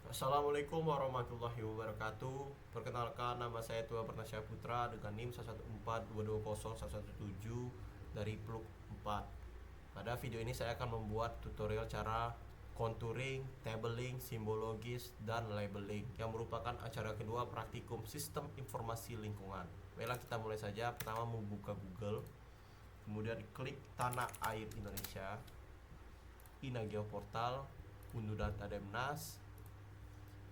Assalamualaikum warahmatullahi wabarakatuh. Perkenalkan, nama saya Tua Bernasya Putra dengan NIM 114220117 dari Pluk 4. Pada video ini saya akan membuat tutorial cara contouring, tabling, simbologis, dan labeling yang merupakan acara kedua praktikum Sistem Informasi Lingkungan. Baiklah, kita mulai saja. Pertama, membuka Google, kemudian klik Tanah Air Indonesia, Ina Geoportal, unduh data Demnas,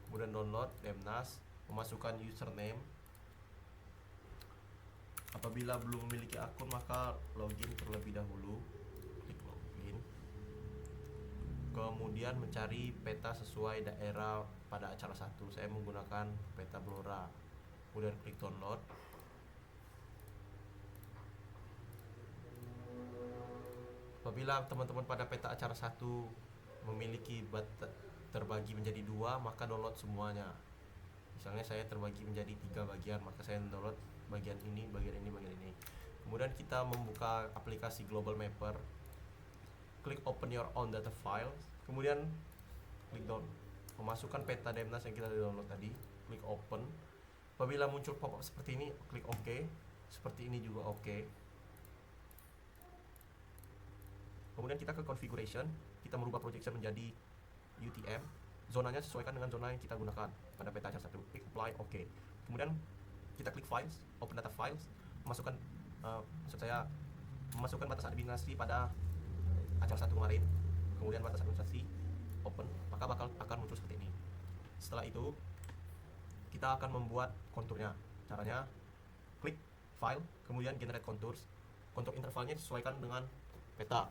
kemudian download Demnas, memasukkan username. Apabila belum memiliki akun, maka login terlebih dahulu. Klik login, kemudian mencari peta sesuai daerah pada acara 1. Saya menggunakan peta Blora. Kemudian klik download. Apabila teman-teman pada peta acara 1 memiliki terbagi menjadi 2, maka download semuanya. Misalnya saya terbagi menjadi 3 bagian, maka saya download bagian ini, bagian ini, bagian ini. Kemudian kita membuka aplikasi Global Mapper, klik open your own data file, kemudian klik down, memasukkan peta Demnas yang kita download tadi, klik open. Apabila muncul pop-up seperti ini, klik OK. Seperti ini juga OK. Kemudian kita ke configuration, kita merubah projection menjadi UTM. Zonanya sesuaikan dengan zona yang kita gunakan pada peta acara 1. Klik apply, OK. Kemudian kita klik files, open data files, memasukkan memasukkan batas administrasi pada acara 1 kemarin. Kemudian batas administrasi open, maka akan muncul seperti ini. Setelah itu kita akan membuat konturnya. Caranya klik file, kemudian generate contours. Kontur intervalnya disesuaikan dengan peta.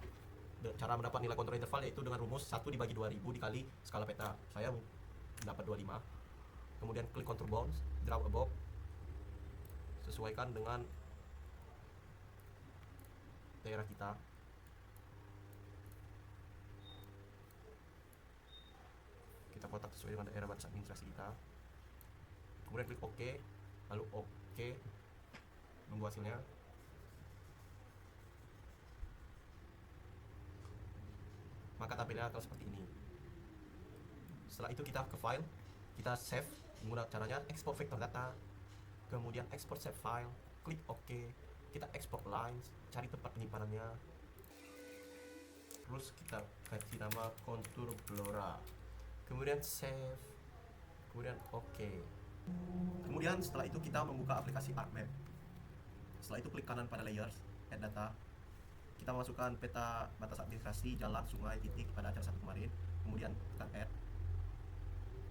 Cara mendapat nilai kontur interval yaitu dengan rumus 1 dibagi 2000 dikali skala peta. Saya dapat 25. Kemudian klik contour bounds, draw above, sesuaikan dengan daerah kita. Kita kotak sesuai dengan daerah batas administrasi kita. Kemudian klik OK, lalu OK, nunggu hasilnya. Maka tampilnya akan seperti ini. Setelah itu kita ke file, kita save. Menggunakan caranya export vector data, kemudian export save file, klik OK. Kita export lines, cari tempat penyimpanannya, terus kita kasih nama kontur Blora, kemudian save, kemudian OK. Kemudian setelah itu kita membuka aplikasi ArcMap. Setelah itu klik kanan pada layers, add data. Kita masukkan peta batas administrasi, jalan, sungai, titik pada acara 1 kemarin. Kemudian tekan add.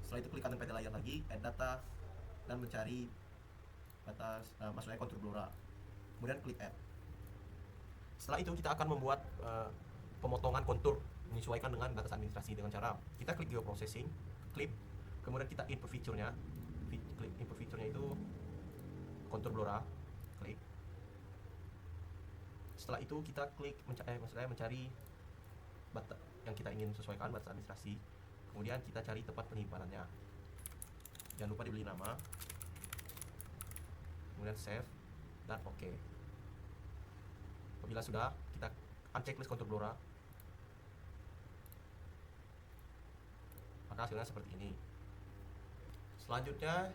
Setelah itu klik kanan pada layar lagi, add data, dan mencari batas maksudnya kontur Blora. Kemudian klik add. Setelah itu kita akan membuat pemotongan kontur menyesuaikan dengan batas administrasi dengan cara kita klik geoprocessing, clip, kemudian kita input feature-nya. Klik input feature-nya itu kontur Blora, klik. Setelah itu kita klik mencari batas yang kita ingin sesuaikan batas administrasi. Kemudian kita cari tempat penyimpanannya. Jangan lupa diberi nama. Kemudian save dan OK. Apabila sudah, kita unchecklist kontur Blora. Maka hasilnya seperti ini. Selanjutnya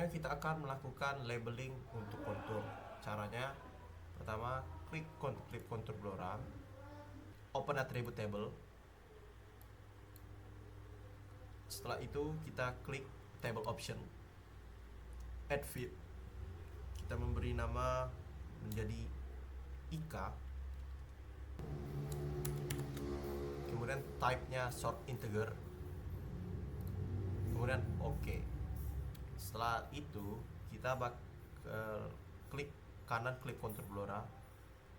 kita akan melakukan labeling untuk kontur. Caranya pertama, klik kontur Blora, open attribute table. Setelah itu kita klik table option, add field. Kita memberi nama menjadi IK. Kemudian type-nya short integer. Kemudian OK. Setelah itu kita klik kanan, klik kontur Blora,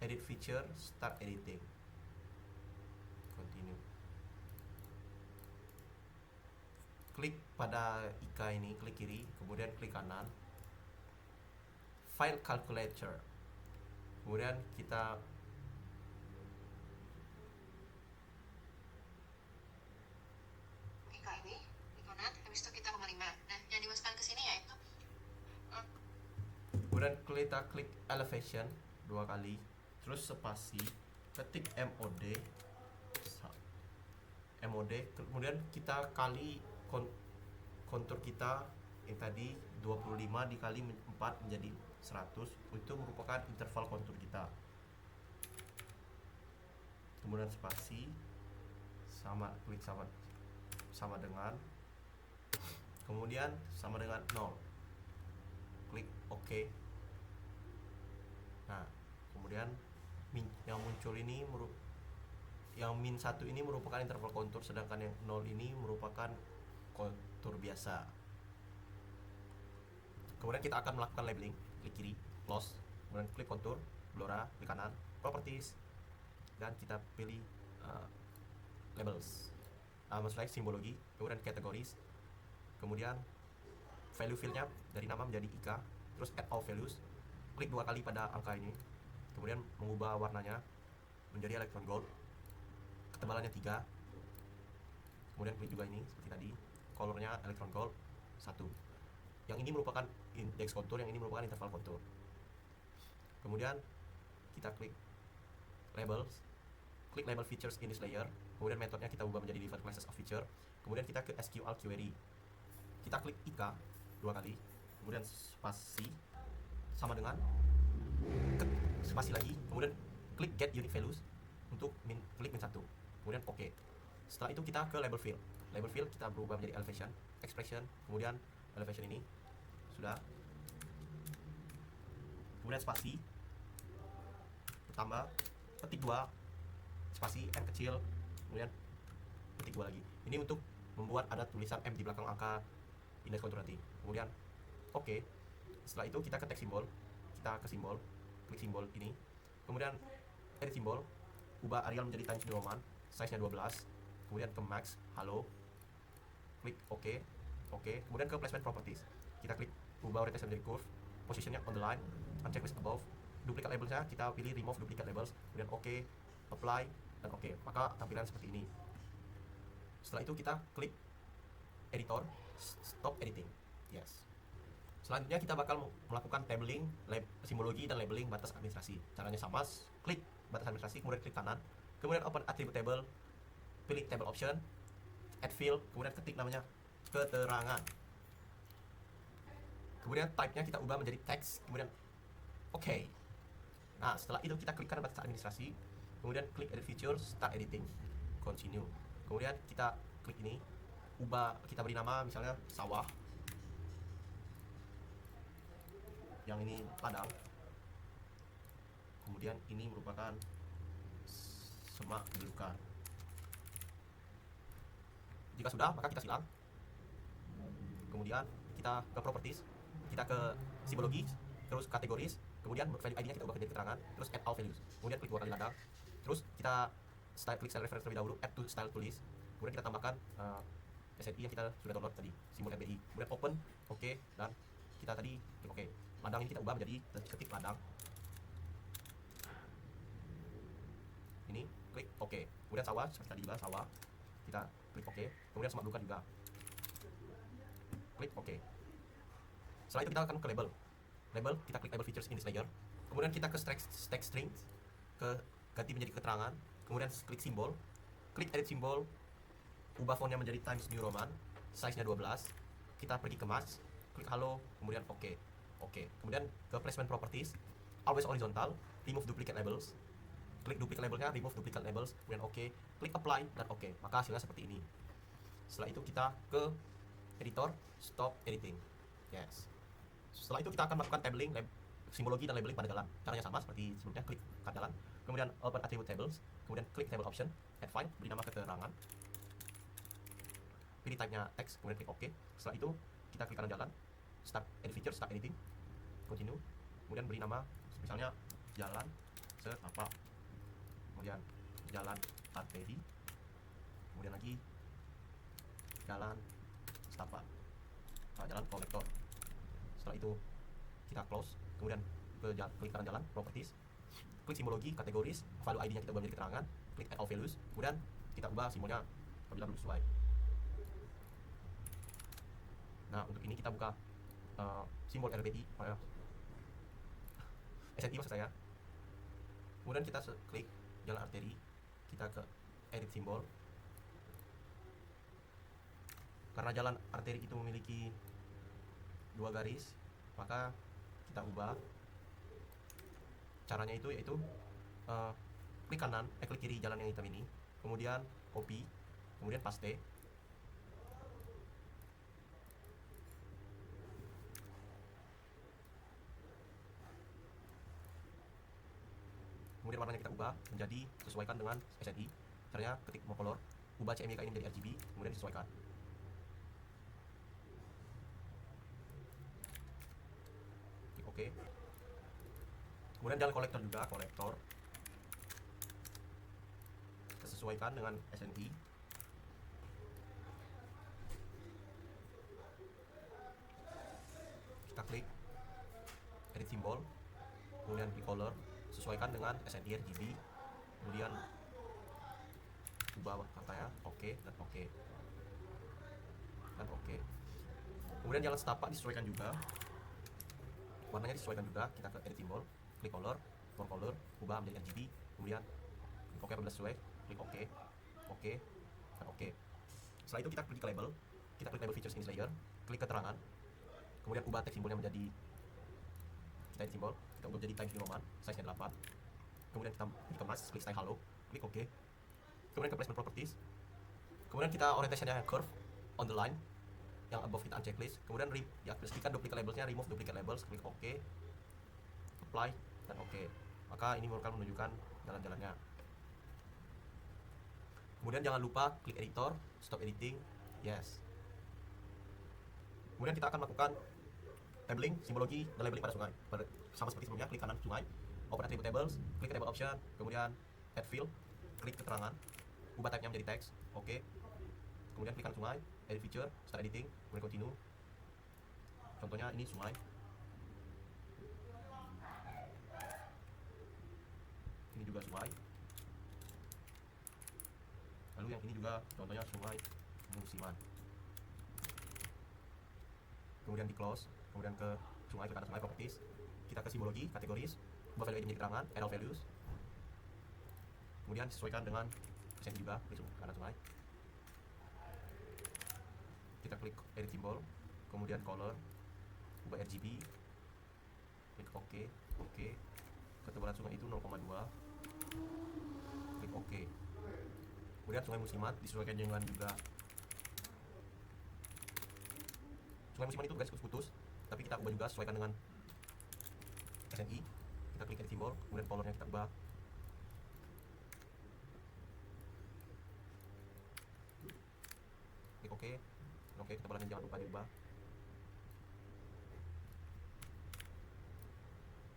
edit feature, start editing, continue. Klik pada IK ini, klik kiri, kemudian klik kanan, file calculator. Kemudian kita ini di kanan, habis itu kita koma 5. Nah, yang dimasukkan ke sini yaitu kemudian kita klik elevation 2 kali, terus spasi, ketik MOD mode, kemudian kita kali kontur kita yang tadi 25 dikali 4 menjadi 100, itu merupakan interval kontur kita. Kemudian spasi klik sama dengan, kemudian sama dengan 0, klik OK. Nah, kemudian yang muncul ini yang min 1 ini merupakan interval kontur, sedangkan yang 0 ini merupakan kontur biasa. Kemudian kita akan melakukan labeling, klik kiri, close, kemudian klik kontur, blora, klik kanan, properties, dan kita pilih labels, maksudnya simbologi, kemudian categories, kemudian value fieldnya dari nama menjadi IK, terus add all values, klik 2 kali pada angka ini, kemudian mengubah warnanya menjadi electron gold, ketebalannya 3, kemudian klik juga ini seperti tadi, colornya electron gold 1. Yang ini merupakan index kontur, yang ini merupakan interval kontur. Kemudian kita klik labels, klik label features in this layer, kemudian metodenya kita ubah menjadi different classes of feature, kemudian kita ke SQL query, kita klik IK 2 kali, kemudian spasi sama dengan spasi lagi, kemudian klik get unique values untuk klik min 1, kemudian OK. Setelah itu kita ke label field kita berubah menjadi elevation, expression, kemudian elevation ini sudah, kemudian spasi tambah petik 2 spasi M kecil, kemudian petik 2 lagi, ini untuk membuat ada tulisan M di belakang angka index kontur nanti, kemudian OK. Setelah itu kita ke text simbol, kita ke simbol, klik simbol ini, kemudian edit simbol, ubah Arial menjadi Times New Roman, size nya 12, kemudian ke max, halo, klik OK, kemudian ke placement properties, kita klik ubah orientation menjadi curve, positionnya on the line, uncheck list above, duplicate labelsnya kita pilih remove duplicate labels, kemudian OK, apply, dan OK, maka tampilan seperti ini. Setelah itu kita klik editor, stop editing, yes. Selanjutnya kita bakal melakukan tabling, simbologi, dan labeling batas administrasi. Caranya sama, klik batas administrasi, kemudian klik kanan, kemudian open attribute table, pilih table option, add field, kemudian ketik namanya keterangan, kemudian type-nya kita ubah menjadi text, kemudian OK. Nah, setelah itu kita klik kanan batas administrasi, kemudian klik edit feature, start editing, continue, kemudian kita klik ini, ubah, kita beri nama misalnya sawah, yang ini ladang, kemudian ini merupakan semak belukar. Jika sudah, maka kita silang, kemudian kita ke properties, kita ke simbologi, terus kategoris, kemudian value ID nya kita ubah menjadi keterangan, terus add all values, kemudian klik 2 kali ladang, terus kita klik style reference terlebih dahulu, add to style to list, kemudian kita tambahkan SNI yang kita sudah download tadi, simbol RBI, kemudian open, OK, dan kita tadi klik OK. Ladang ini kita ubah menjadi ketik ladang, ini klik OK, kemudian sawah seperti tadi juga sawah, kita klik OK, kemudian semak belukar juga, klik OK. Setelah itu kita akan ke label, kita klik label features in this layer, kemudian kita ke text string, ganti menjadi keterangan, kemudian klik simbol, klik edit simbol, ubah fontnya menjadi Times New Roman, size nya 12, kita pergi ke mask, klik halo, kemudian OK, kemudian ke placement properties, always horizontal, remove duplicate labels, klik duplicate labelnya, remove duplicate labels, kemudian OK, klik apply, dan OK, maka hasilnya seperti ini. Setelah itu kita ke editor, stop editing, yes. Setelah itu kita akan melakukan tabling, simbologi, dan labeling pada jalan. Caranya sama seperti sebelumnya, klik cut jalan, kemudian open attribute tables, kemudian klik table option, add file, beri nama keterangan, pilih type-nya text, kemudian klik OK. Setelah itu kita klik kanan jalan, start edit feature, start editing, continue, kemudian beri nama misalnya jalan setapak, kemudian jalan arteri, kemudian lagi jalan setapak, jalan kolektor. Setelah itu kita close, kemudian klik kanan jalan, properties, klik simbologi, kategoris, value ID nya kita ubah menjadi keterangan, klik add all values, kemudian kita ubah simbolnya apabila belum sesuai. Nah, untuk ini kita buka simbol RBI, SNI maksud saya, kemudian kita klik jalan arteri, kita ke edit simbol, Karena jalan arteri itu memiliki 2 garis, maka kita ubah. Caranya itu yaitu klik kanan, klik kiri jalan yang hitam ini, kemudian copy, kemudian paste. Kemudian warnanya kita ubah menjadi sesuaikan dengan SNI. Caranya ketik monocolor, ubah CMYK ini menjadi RGB, kemudian disesuaikan. Klik OK. Kemudian jalan kolektor juga, kolektor kita sesuaikan dengan SNI. Kita klik edit simbol, kemudian klik color, sesuaikan dengan SNI RGB, kemudian ubah katanya oke dan oke dan oke. Kemudian jalan setapak disesuaikan juga, warnanya disesuaikan juga. Kita ke edit simbol, klik color, for color, ubah menjadi RGB, kemudian klik OK apabila sesuai, klik OK, OK dan OK. Setelah itu kita klik label, kita klik label features in this layer, klik keterangan, kemudian ubah teks simbolnya menjadi, kita edit simbol, kita ubah jadi Times New Roman, size nya 8, kemudian kita kemas, klik style halo, klik OK, kemudian ke placement properties, kemudian kita orientationnya curve on the line yang above kita unchecklist, kemudian diaktifkan duplicate labelsnya, remove duplicate labels, klik OK, apply dan OK. Maka ini akan menunjukkan jalan-jalannya. Kemudian jangan lupa klik editor, stop editing, yes. Kemudian kita akan melakukan labeling, simbologi, dan labeling pada sungai. Sama seperti sebelumnya, klik kanan sungai, open attribute tables, klik table option, kemudian add field, klik keterangan, ubah type-nya menjadi teks, oke. Kemudian klik kanan sungai, edit feature, start editing, kemudian continue. Contohnya ini sungai. Ini juga sungai. Lalu yang ini juga contohnya sungai musiman. Kemudian di close, kemudian ke sungai, ke kanan sungai properties, kita ke simbologi, kategoris, ubah value ID menjadi keterangan, add all values, kemudian sesuaikan dengan persen juga di kanan sungai. Kita klik edit simbol, kemudian color, ubah RGB, klik OK, OK, ketebalan sungai itu 0,2, klik OK. Kemudian sungai musiman disesuaikan dengan juga. Sungai musiman itu garis putus, tapi kita ubah juga sesuaikan dengan SNI. Kita klik edit simbol, kemudian colornya kita ubah. Klik OK, oke, ketebalannya jangan lupa diubah.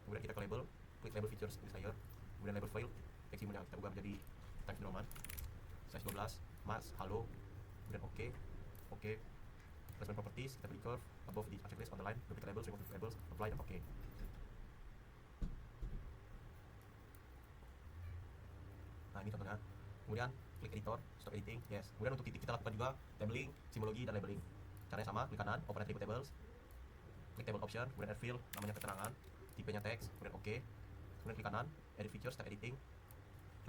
Kemudian kita ke label, klik label features in this layer, kemudian label file, teks simbolnya kita ubah menjadi Times New Roman, size 12, mas, halo, kemudian OK, OK. Placement properties, kita beri curve, above the checklist, on the line, duplicate labels, remove duplicate labels, apply dan OK. Nah ini contohnya. Kemudian klik editor, stop editing, yes. Kemudian untuk titik kita lakukan juga labeling, simbologi dan labeling. Caranya sama, klik kanan, open attribute tables, klik table option, kemudian add field, namanya keterangan, tipenya teks, kemudian OK. Kemudian klik kanan, edit features, start editing.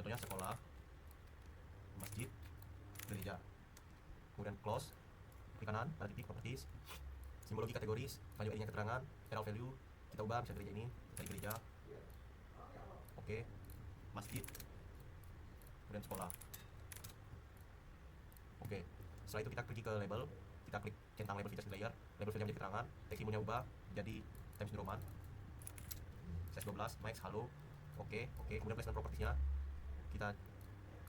Contohnya sekolah, masjid, gereja. Kemudian close, klik kanan, pada titik properties, simbologi kategoris, value ID-nya keterangan, add all value, kita ubah misalnya gereja ini, dari gereja, oke, masjid, kemudian sekolah, oke. Setelah itu kita klik ke label, kita klik centang label features layer, label filenya menjadi keterangan, teks simbolnya ubah jadi Times New Roman, size 12, max, halo, oke, oke. Kemudian placement propertiesnya kita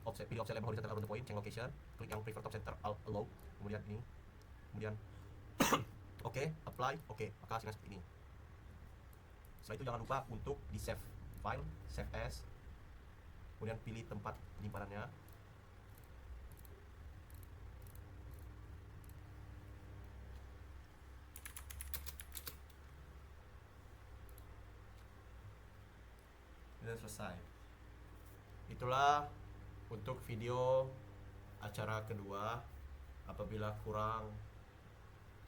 offset, pilih offset label horizontal around the point, change location, klik yang prefer top center allow, kemudian ini, kemudian oke, apply, oke, maka hasilnya seperti ini. Setelah itu jangan lupa untuk di save file, save as, kemudian pilih tempat penyimpanannya. Dan selesai. Itulah untuk video acara kedua. Apabila kurang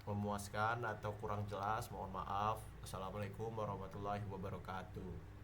memuaskan atau kurang jelas, mohon maaf. Assalamualaikum warahmatullahi wabarakatuh.